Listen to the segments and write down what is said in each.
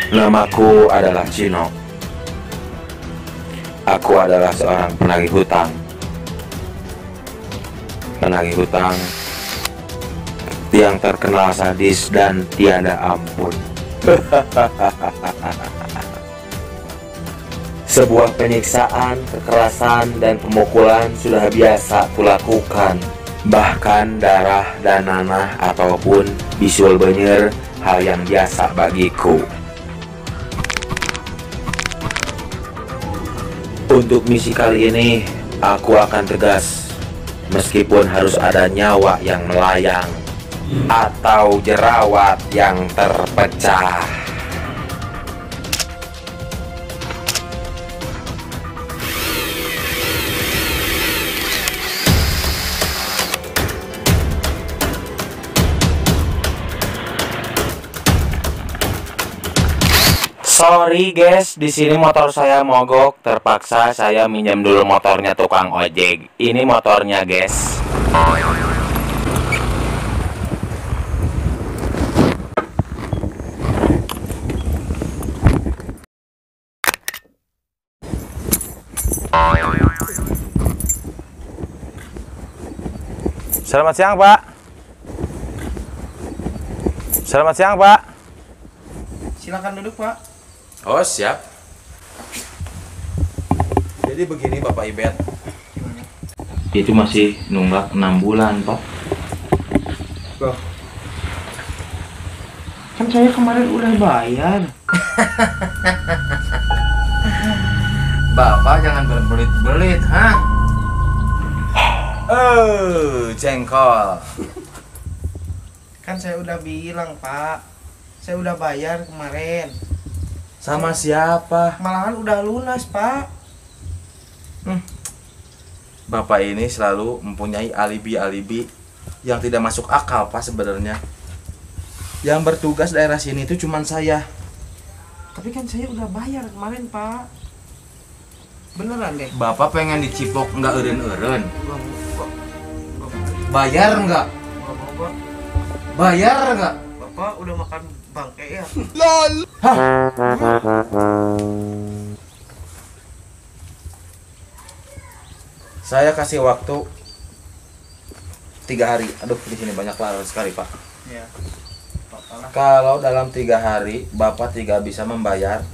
Namaku adalah Cino. Aku adalah seorang penagih hutang. Penagih hutang yang terkenal sadis dan tiada ampun. Sebuah penyiksaan, kekerasan, dan pemukulan sudah biasa kulakukan. Bahkan darah dan nanah ataupun bisul benyer hal yang biasa bagiku. Untuk misi kali ini, aku akan tegas. Meskipun harus ada nyawa yang melayang atau jerawat yang terpecah. Sorry guys, di sini motor saya mogok, terpaksa saya minjam dulu motornya tukang ojek. Ini motornya guys. Selamat siang Pak. Selamat siang Pak. Silakan duduk Pak. Oh siap. Jadi begini Bapak Ibet. Gimana? Itu masih nunggak 6 bulan Pak. Loh. Kan saya kemarin udah bayar. Bapak jangan berbelit-belit, ha? Jengkol. Kan saya udah bilang Pak, saya udah bayar kemarin. Sama siapa? Malahan udah lunas Pak. Bapak ini selalu mempunyai alibi-alibi yang tidak masuk akal Pak sebenarnya. Yang bertugas daerah sini itu cuman saya. Tapi kan saya udah bayar kemarin Pak. Beneran deh. Bapak pengen dicipok nggak eureun-eureun? Bapak, Bayar nggak? Bapak, Bayar nggak? Bapak udah makan bangke ya? Saya kasih waktu 3 hari. Aduh, di sini banyak lalat sekali Pak. Iya. Bapak. Kalau dalam 3 hari Bapak tidak bisa membayar,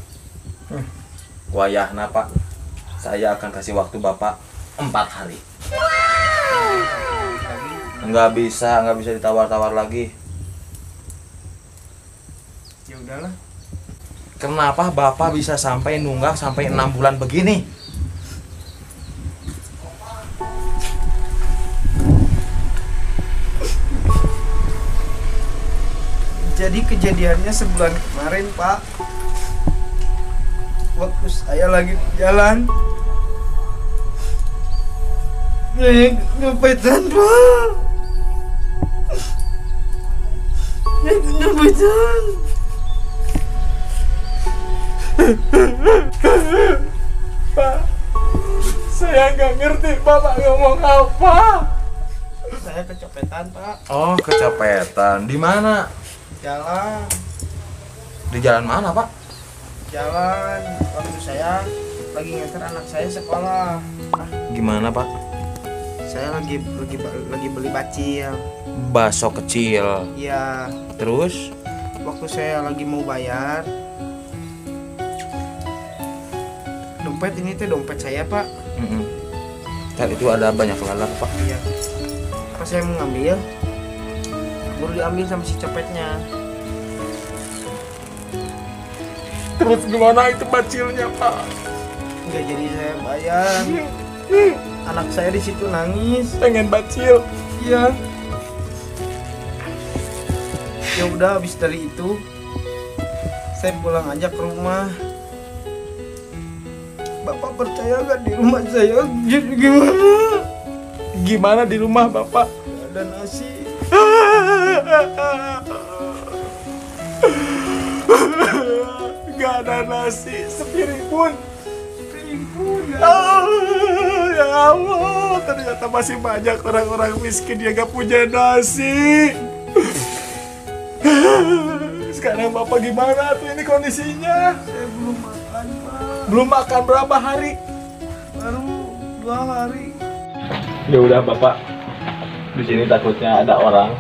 wayahna Pak, saya akan kasih waktu Bapak 4 hari. Nggak bisa ditawar-tawar lagi. Ya udahlah. Kenapa Bapak bisa sampai nunggak sampai 6 bulan begini? Jadi kejadiannya sebulan kemarin Pak. Waktu saya lagi jalan, ngepetan Pak. Ngepetan. Pak, saya nggak ngerti Bapak ngomong apa. Saya kecopetan Pak. Oh, kecopetan. Di mana? Jalan. Di jalan mana Pak? Jalan waktu saya lagi nganter anak saya sekolah. Gimana Pak? Saya lagi beli bacil. Bakso kecil. Iya, Terus? waktu saya lagi mau bayar, dompet ini tuh dompet saya Pak. Dan itu ada banyak lalat Pak. Iya. Pas saya mau ngambil, baru diambil sama si copetnya. Terus gimana itu bacilnya Pak? Nggak jadi saya bayar. Anak saya di situ nangis. Pengen bacil. Iya. Ya udah, habis dari itu saya pulang aja ke rumah. Bapak percaya nggak di rumah saya gimana? Gimana di rumah Bapak? Nggak ada nasi. Gak ada nasi sepiring pun. Nggak ada. Ya Allah, ternyata masih banyak orang-orang miskin yang gak punya nasi. Sekarang bapak gimana tuh ini kondisinya? Saya belum makan, Pak. Belum makan berapa hari? Baru 2 hari. Ya udah bapak, di sini takutnya ada orang.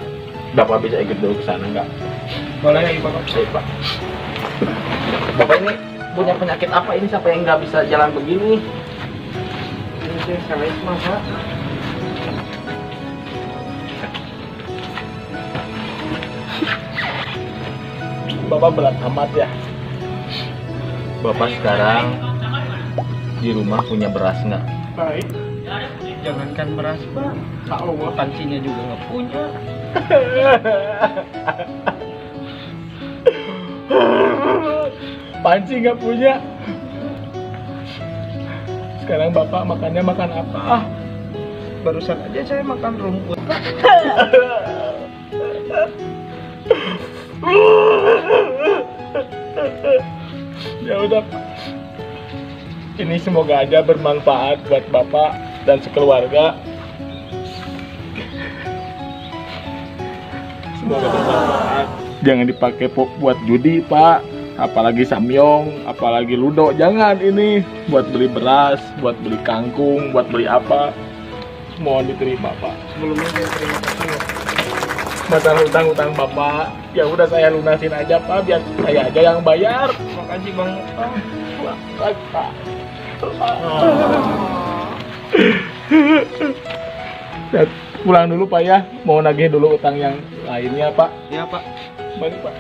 Bapak bisa ikut dulu ke sana nggak? Boleh ya, Bapak? Baik pak. Bapak ini punya penyakit apa ini sampai nggak bisa jalan begini? Ini saya selesma, Pak. Bapak berat amat ya. Bapak sekarang di rumah punya beras nggak? Baik. Jangankan beras, Pak. Allah pancinya juga nggak punya. Panci nggak punya. Sekarang bapak makannya makan apa? Barusan aja saya makan rumput. Ya udah Pak. Ini semoga aja bermanfaat buat bapak dan sekeluarga. Semoga bermanfaat. Jangan dipakai buat judi pak, apalagi samyong, apalagi ludo. Jangan ini buat beli beras, buat beli kangkung, buat beli apa. Mohon diterima pak. Sebelumnya saya terima kasih ya. Masalah hutang-hutang bapak, ya udah saya lunasin aja pak, biar saya aja yang bayar. Terima kasih banget, Pak. Baik pak. Ya, pulang dulu pak ya, mau nagih dulu utang yang lainnya pak. Ya, Pak. Baik pak.